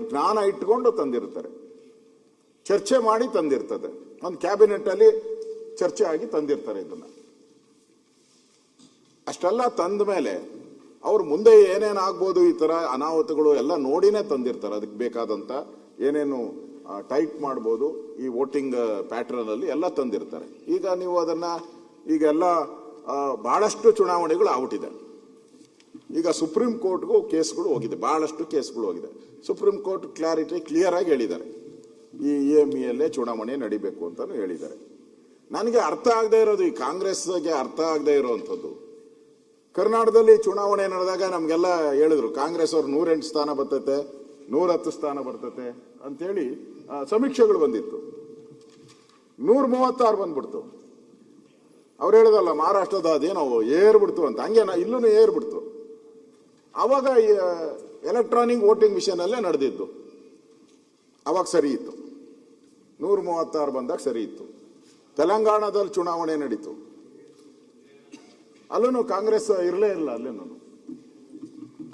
ಜ್ಞಾನ ಇಟ್ಕೊಂಡು ತಂದಿರ್ತಾರೆ, ಚರ್ಚೆ ಮಾಡಿ ತಂದಿರ್ತದೆ, ಒಂದು ಕ್ಯಾಬಿನೆಟ್ ಅಲ್ಲಿ ಚರ್ಚೆ ಆಗಿ ತಂದಿರ್ತಾರೆ. ಇದನ್ನ ಅಷ್ಟೆಲ್ಲ ತಂದ ಮೇಲೆ ಅವ್ರು ಮುಂದೆ ಏನೇನಾಗ್ಬೋದು ಈ ತರ ಅನಾಹುತಗಳು ಎಲ್ಲ ನೋಡಿನೇ ತಂದಿರ್ತಾರೆ. ಅದಕ್ಕೆ ಬೇಕಾದಂತ ಏನೇನು ಟೈಟ್ ಮಾಡ್ಬೋದು ಈ ವೋಟಿಂಗ್ ಪ್ಯಾಟರ್ನ್ ಅಲ್ಲಿ ಎಲ್ಲ ತಂದಿರ್ತಾರೆ. ಈಗ ನೀವು ಅದನ್ನ ಈಗೆಲ್ಲ ಬಹಳಷ್ಟು ಚುನಾವಣೆಗಳು ಆಗ್ಬಿಟ್ಟಿದೆ. ಈಗ ಸುಪ್ರೀಂ ಕೋರ್ಟ್ಗೂ ಕೇಸ್ಗಳು ಹೋಗಿದೆ, ಬಹಳಷ್ಟು ಕೇಸ್ಗಳು ಹೋಗಿದೆ. ಸುಪ್ರೀಂ ಕೋರ್ಟ್ ಕ್ಲಿಯರ್ ಆಗಿ ಹೇಳಿದ್ದಾರೆ, ಈ EMEಯಲ್ಲೇ ಚುನಾವಣೆ ನಡಿಬೇಕು ಅಂತಾನು ಹೇಳಿದ್ದಾರೆ. ನನಗೆ ಅರ್ಥ ಆಗದೆ ಇರೋದು, ಈ ಕಾಂಗ್ರೆಸ್ಗೆ ಅರ್ಥ ಆಗದೆ ಇರೋವಂಥದ್ದು, ಕರ್ನಾಟಕದಲ್ಲಿ ಚುನಾವಣೆ ನಡೆದಾಗ ನಮ್ಗೆಲ್ಲ ಹೇಳಿದ್ರು ಕಾಂಗ್ರೆಸ್ ಅವ್ರು 108 ಸ್ಥಾನ ಬರ್ತೈತೆ, 110 ಸ್ಥಾನ ಬರ್ತೈತೆ ಅಂತೇಳಿ ಸಮೀಕ್ಷೆಗಳು ಬಂದಿತ್ತು. 136 ಬಂದ್ಬಿಡ್ತು. ಅವ್ರು ಹೇಳಿದಲ್ಲ ಮಹಾರಾಷ್ಟ್ರದ ಅದೇನೋ ಏರ್ಬಿಡ್ತು ಅಂತ, ಹಂಗೆ ಇಲ್ಲೂ ಏರ್ಬಿಡ್ತು. ಅವಾಗ ಎಲೆಕ್ಟ್ರಾನಿಕ್ ವೋಟಿಂಗ್ ಮಿಷನ್ ಅಲ್ಲೇ ನಡೆದಿದ್ದು, ಅವಾಗ ಸರಿ ಇತ್ತು. 136 ಬಂದಾಗ ಸರಿ ಇತ್ತು. ತೆಲಂಗಾಣದಲ್ಲಿ ಚುನಾವಣೆ ನಡೀತು, ಅಲ್ಲೂ ಕಾಂಗ್ರೆಸ್ ಇರಲೇ ಇಲ್ಲ, ಅಲ್ಲೇನು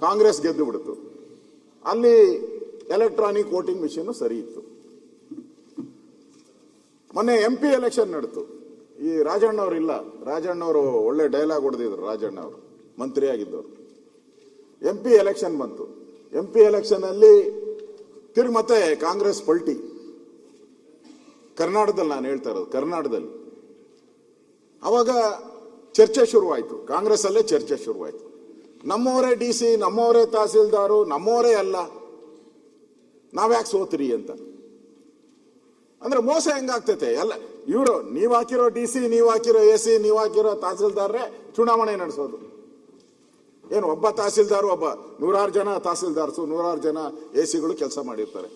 ಕಾಂಗ್ರೆಸ್ ಗೆದ್ದು ಬಿಡ್ತು. ಅಲ್ಲಿ ಎಲೆಕ್ಟ್ರಾನಿಕ್ ವೋಟಿಂಗ್ ಮಿಷನ್ ಸರಿ ಇತ್ತು. ಮೊನ್ನೆ MP ಎಲೆಕ್ಷನ್ ನಡೆತು. ಈ ರಾಜಣ್ಣವ್ರು ಇಲ್ಲ, ರಾಜಣ್ಣವರು ಒಳ್ಳೆ ಡೈಲಾಗ್ ಹೊಡೆದಿದ್ರು. ರಾಜಣ್ಣ ಅವರು ಮಂತ್ರಿ ಆಗಿದ್ದವರು. MP ಎಲೆಕ್ಷನ್ ಬಂತು. MP ಎಲೆಕ್ಷನ್ ಅಲ್ಲಿ ಮತ್ತೆ ಕಾಂಗ್ರೆಸ್ ಪಲ್ಟಿ. ಕರ್ನಾಟಕದಲ್ಲಿ ನಾನು ಹೇಳ್ತಾ ಇರೋದು, ಕರ್ನಾಟಕದಲ್ಲಿ ಅವಾಗ ಚರ್ಚೆ ಶುರುವಾಯಿತು. ಕಾಂಗ್ರೆಸ್ ಅಲ್ಲೇ ಚರ್ಚೆ ಶುರುವಾಯಿತು. ನಮ್ಮವರೇ DC, ನಮ್ಮವರೇ ತಹಸೀಲ್ದಾರು, ನಮ್ಮವರೇ ಅಲ್ಲ, ನಾವ್ಯಾಕೆ ಸೋತ್ರಿ ಅಂತ. ಅಂದ್ರೆ ಮೋಸ ಹೆಂಗಾಗ್ತೈತೆ ಎಲ್ಲ ಇವರು, ನೀವ್ ಹಾಕಿರೋ DC, ನೀವ್ ಹಾಕಿರೋ AC, ನೀವ್ ಹಾಕಿರೋ ತಹಸೀಲ್ದಾರ್ರೆ ಚುನಾವಣೆ ನಡೆಸೋದು. ಏನು ಒಬ್ಬ ತಹಸೀಲ್ದಾರು, ಒಬ್ಬ 106 ಜನ ತಹಸೀಲ್ದಾರ್ಸು, 106 ಜನ AC ಗಳು ಕೆಲಸ ಮಾಡಿರ್ತಾರೆ.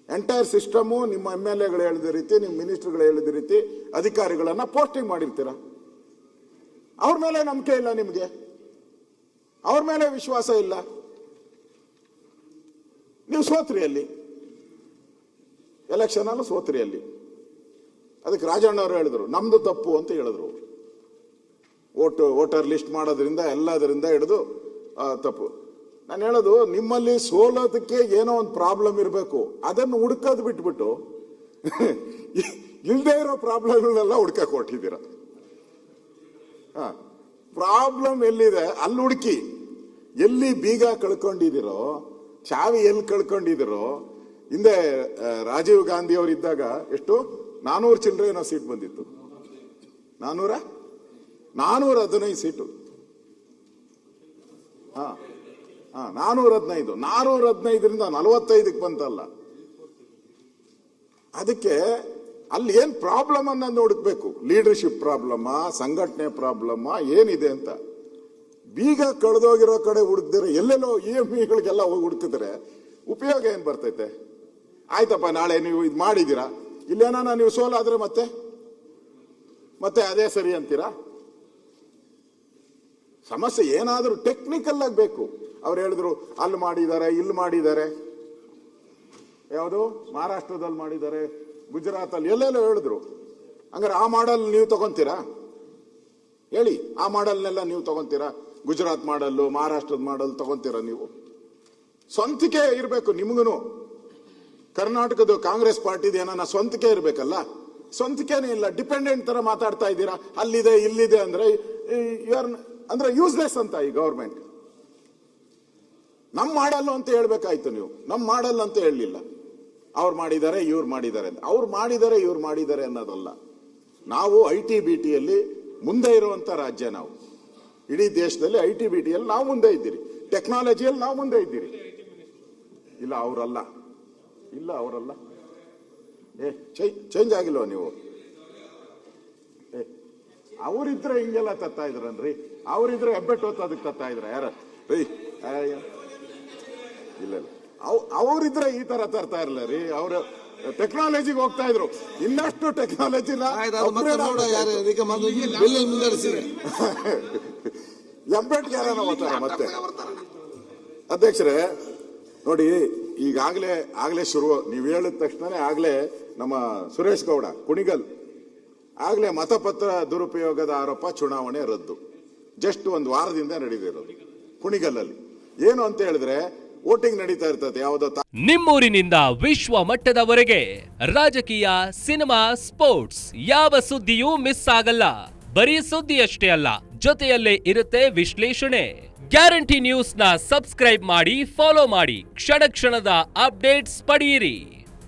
ಎಂಟೈರ್ ಸಿಸ್ಟಮು ನಿಮ್ಮ MLAಗಳು ಹೇಳಿದ ರೀತಿ, ನಿಮ್ಮ ಮಿನಿಸ್ಟರ್ಗಳು ಹೇಳಿದ ರೀತಿ ಅಧಿಕಾರಿಗಳನ್ನ ಪೋಸ್ಟಿಂಗ್ ಮಾಡಿರ್ತೀರ. ಅವ್ರ ಮೇಲೆ ನಂಬಿಕೆ ಇಲ್ಲ ನಿಮ್ಗೆ, ಅವ್ರ ಮೇಲೆ ವಿಶ್ವಾಸ ಇಲ್ಲ, ನೀವು ಸೋತ್ರಿ ಅಲ್ಲಿ ಎಲೆಕ್ಷನ್ ಅಲ್ಲೂ ಸೋತ್ರಿ ಅಲ್ಲಿ. ಅದಕ್ಕೆ ರಾಜಣ್ಣವರು ಹೇಳಿದ್ರು ನಮ್ದು ತಪ್ಪು ಅಂತ ಹೇಳಿದ್ರು. ವೋಟರ್ ಲಿಸ್ಟ್ ಮಾಡೋದ್ರಿಂದ ಎಲ್ಲದರಿಂದ ಹಿಡಿದು ತಪ್ಪು. ನಾನು ಹೇಳೋದು, ನಿಮ್ಮಲ್ಲಿ ಸೋಲೋದಕ್ಕೆ ಏನೋ ಒಂದು ಪ್ರಾಬ್ಲಮ್ ಇರಬೇಕು, ಅದನ್ನು ಹುಡುಕೋದು ಬಿಟ್ಬಿಟ್ಟು ಇಲ್ಲದೆ ಇರೋ ಪ್ರಾಬ್ಲಮ್ಗಳನ್ನೆಲ್ಲ ಹುಡ್ಕಕ್ಕೆ ಹೊಟ್ಟಿದ್ದೀರ. ಪ್ರಾಬ್ಲಮ್ ಎಲ್ಲಿದೆ ಅಲ್ಲಿ ಹುಡುಕಿ, ಎಲ್ಲಿ ಬೀಗ ಕಳ್ಕೊಂಡಿದ್ದೀರೋ, ಚಾವಿ ಎಲ್ಲಿ ಕಳ್ಕೊಂಡಿದ್ದೀರೋ. ಹಿಂದೆ ರಾಜೀವ್ ಗಾಂಧಿ ಅವರು ಇದ್ದಾಗ ಎಷ್ಟು 400 ಚಿಲ್ಲರೆ ಏನೋ ಸೀಟ್ ಬಂದಿತ್ತು, 415 ಸೀಟು. 415, 415ರಿಂದ 45ಕ್ಕೆ ಬಂತಲ್ಲ. ಅದಕ್ಕೆ ಅಲ್ಲಿ ಏನ್ ಪ್ರಾಬ್ಲಮ್ ಅನ್ನೋದು ಹುಡುಕ್ಬೇಕು. ಲೀಡರ್ಶಿಪ್ ಪ್ರಾಬ್ಲಮ್ಮ, ಸಂಘಟನೆ ಪ್ರಾಬ್ಲಮ್ಮ, ಏನಿದೆ ಅಂತ. ಬೀಗ ಕಳೆದೋಗಿರೋ ಕಡೆ ಹುಡುಕ್ದಿರ ಎಲ್ಲೆಲ್ಲೋ EMEಗಳಿಗೆಲ್ಲ ಹೋಗಿ ಹುಡುಕಿದ್ರೆ ಉಪಯೋಗ ಏನ್ ಬರ್ತೈತೆ? ಆಯ್ತಪ್ಪ, ನಾಳೆ ನೀವು ಇದು ಮಾಡಿದ್ದೀರಾ, ಇಲ್ಲೇನ ನೀವು ಸೋಲಾದ್ರೆ ಮತ್ತೆ ಅದೇ ಸರಿ ಅಂತೀರಾ? ಸಮಸ್ಯೆ ಏನಾದ್ರೂ ಟೆಕ್ನಿಕಲ್ ಆಗಬೇಕು. ಅವ್ರು ಹೇಳಿದ್ರು ಅಲ್ಲಿ ಮಾಡಿದ್ದಾರೆ, ಇಲ್ಲಿ ಮಾಡಿದ್ದಾರೆ, ಯಾವುದು ಮಹಾರಾಷ್ಟ್ರದಲ್ಲಿ ಮಾಡಿದ್ದಾರೆ, ಗುಜರಾತ್ ಅಲ್ಲಿ ಎಲ್ಲೆಲ್ಲೋ ಹೇಳಿದ್ರು. ಹಂಗಾರೆ ಆ ಮಾಡಲ್ ನೀವು ತಗೊಂತೀರಾ? ಹೇಳಿ, ಆ ಮಾಡಲ್ನೆಲ್ಲ ನೀವು ತಗೊಂತೀರಾ? ಗುಜರಾತ್ ಮಾಡಲ್ಲು, ಮಹಾರಾಷ್ಟ್ರದ ಮಾಡಲ್ ತಗೊಂತೀರಾ ನೀವು? ಸ್ವಂತಿಕೆ ಇರಬೇಕು ನಿಮ್ಗೂ. ಕರ್ನಾಟಕದ ಕಾಂಗ್ರೆಸ್ ಪಾರ್ಟಿದ ಏನಾನ ಸ್ವಂತಿಕೆ ಇರಬೇಕಲ್ಲ, ಸ್ವಂತಿಕೆನೇ ಇಲ್ಲ. ಡಿಪೆಂಡೆಂಟ್ ತರ ಮಾತಾಡ್ತಾ ಇದ್ದೀರಾ. ಅಲ್ಲಿದೆ ಇಲ್ಲಿದೆ ಅಂದ್ರೆ ಯೂಸ್ಲೆಸ್ ಅಂತ ಈ ಗವರ್ಮೆಂಟ್. ನಮ್ ಮಾಡಲ್ಲ ಅಂತ ಹೇಳ್ಬೇಕಾಯ್ತು ನೀವು. ನಮ್ ಮಾಡಲ್ಲ ಅಂತ ಹೇಳಲಿಲ್ಲ. ಅವ್ರು ಮಾಡಿದ್ದಾರೆ, ಇವ್ರು ಮಾಡಿದ್ದಾರೆ ಅಂತ. ಅವ್ರು ಮಾಡಿದ್ದಾರೆ, ಇವ್ರು ಮಾಡಿದ್ದಾರೆ ಅನ್ನೋದಲ್ಲ. ನಾವು IT-BTಯಲ್ಲಿ ಮುಂದೆ ಇರುವಂತ ರಾಜ್ಯ. ನಾವು ಇಡೀ ದೇಶದಲ್ಲಿ IT-BTಯಲ್ಲಿ ನಾವು ಮುಂದೆ ಇದ್ದೀರಿ, ಟೆಕ್ನಾಲಜಿಯಲ್ಲಿ ನಾವು ಮುಂದೆ ಇದ್ದೀರಿ. ಇಲ್ಲ ಅವರಲ್ಲ, ಇಲ್ಲ ಅವರಲ್ಲ. ಚೇಂಜ್ ಆಗಿಲ್ವ ನೀವು? ಅವರಿದ್ರೆ ಹಿಂಗೆಲ್ಲ ತತ್ತಾ ಇದ್ರನ್ರಿ, ಅವರಿದ್ರೆ ಹೆಬ್ಬೆಟ್ಟು ಹೊತ್ತು ಅದಕ್ಕೆ ತತ್ತಾ ಇದ್ರ ಯಾರ ರೀ? ಇಲ್ಲ ಅವರಿದ್ರೆ ಈ ತರ ತರ್ತಾ ಇರಲ್ಲ ರೀ. ಅವರು ಟೆಕ್ನಾಲಜಿಗೆ ಹೋಗ್ತಾ ಇದ್ರು. ಇನ್ನಷ್ಟು ಟೆಕ್ನಾಲಜಿನ ಹೆಬ್ಬೆಟ್ಗೆ ಯಾರನ್ನ ಹೋಗ್ತಾರ ಮತ್ತೆ. ಅಧ್ಯಕ್ಷರೇ ನೋಡಿ, ಆಗ್ಲೇ ಶುರು, ನೀವು ಹೇಳಿದ ತಕ್ಷಣನೇ ಆಗ್ಲೇ ನಮ್ಮ ಸುರೇಶ್ ಗೌಡ ಕುಣಿಗಲ್ ಆಗ್ಲೇ ಮತಪತ್ರ ದುರುಪಯೋಗದ ಆರೋಪ, ಚುನಾವಣೆ ರದ್ದು. ಜಸ್ಟ್ ಒಂದು ವಾರದಿಂದ ನಡೆದಿರೋದು ಕುಣಿಗಲ್ಲಲ್ಲಿ. ಏನು ಅಂತ ಹೇಳಿದ್ರೆ, ವೋಟಿಂಗ್ ನಡೀತಾ ಇರ್ತದೆ. ಯಾವುದೋ ನಿಮ್ಮೂರಿನಿಂದ ವಿಶ್ವ ಮಟ್ಟದವರೆಗೆ ರಾಜಕೀಯ, ಸಿನಿಮಾ, ಸ್ಪೋರ್ಟ್ಸ್ ಯಾವ ಸುದ್ದಿಯೂ ಮಿಸ್ ಆಗಲ್ಲ. ಬರೀ ಸುದ್ದಿಯಷ್ಟೇ ಅಲ್ಲ, ಜೊತೆಯಲ್ಲೇ ಇರುತ್ತೆ ವಿಶ್ಲೇಷಣೆ. ಗ್ಯಾರಂಟಿ ನ್ಯೂಸ್ ನ ಸಬ್ಸ್ಕ್ರೈಬ್ ಮಾಡಿ, ಫಾಲೋ ಮಾಡಿ, ಕ್ಷಣ ಕ್ಷಣದ ಅಪ್ಡೇಟ್ಸ್ ಪಡೆಯಿರಿ.